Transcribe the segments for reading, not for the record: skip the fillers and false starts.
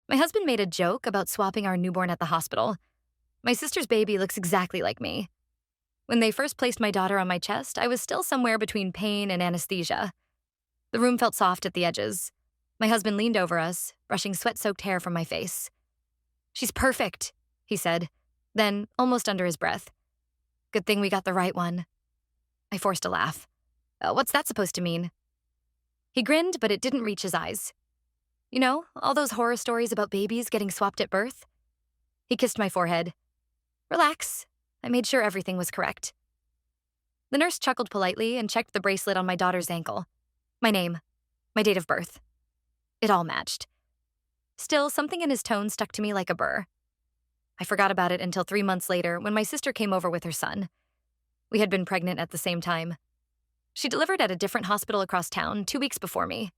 My husband made a joke about swapping our newborn at the hospital. My sister's baby looks exactly like me. When they first placed my daughter on my chest, I was still somewhere between pain and anesthesia. The room felt soft at the edges. My husband leaned over us, brushing sweat-soaked hair from my face. "She's perfect," he said, then, almost under his breath, "Good thing we got the right one." I forced a laugh. What's that supposed to mean?" He grinned, but it didn't reach his eyes. "You know, all those horror stories about babies getting swapped at birth?" He kissed my forehead. "Relax. I made sure everything was correct." The nurse chuckled politely and checked the bracelet on my daughter's ankle. My name, my date of birth. It all matched. Still, something in his tone stuck to me like a burr. I forgot about it until 3 months later when my sister came over with her son. We had been pregnant at the same time. She delivered at a different hospital across town 2 weeks before me.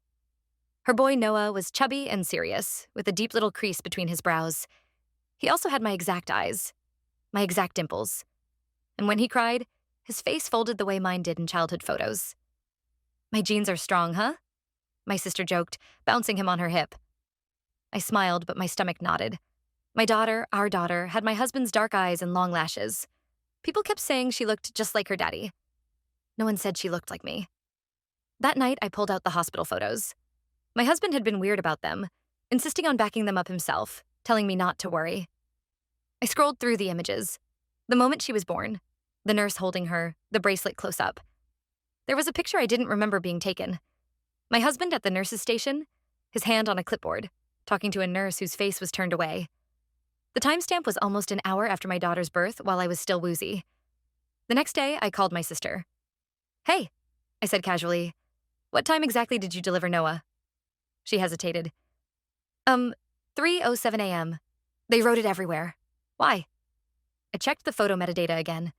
Her boy Noah was chubby and serious, with a deep little crease between his brows. He also had my exact eyes, my exact dimples. And when he cried, his face folded the way mine did in childhood photos. "My genes are strong, huh?" my sister joked, bouncing him on her hip. I smiled, but my stomach nodded. My daughter, our daughter, had my husband's dark eyes and long lashes. People kept saying she looked just like her daddy. No one said she looked like me. That night, I pulled out the hospital photos. My husband had been weird about them, insisting on backing them up himself, telling me not to worry. I scrolled through the images. The moment she was born, the nurse holding her, the bracelet close up. There was a picture I didn't remember being taken. My husband at the nurse's station, his hand on a clipboard, talking to a nurse whose face was turned away. The timestamp was almost an hour after my daughter's birth while I was still woozy. The next day, I called my sister. "Hey," I said casually, "what time exactly did you deliver Noah?" She hesitated. 3:07 a.m. They wrote it everywhere. Why?" I checked the photo metadata again.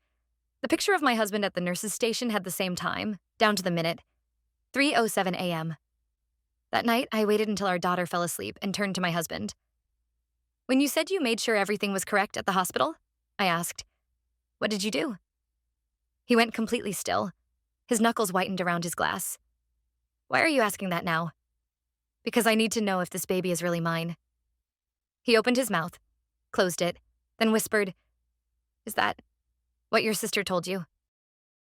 The picture of my husband at the nurse's station had the same time, down to the minute. 3:07 a.m. That night, I waited until our daughter fell asleep and turned to my husband. "When you said you made sure everything was correct at the hospital?" I asked. "What did you do?" He went completely still. His knuckles whitened around his glass. "Why are you asking that now?" "Because I need to know if this baby is really mine." He opened his mouth, closed it, then whispered, "Is that what your sister told you?"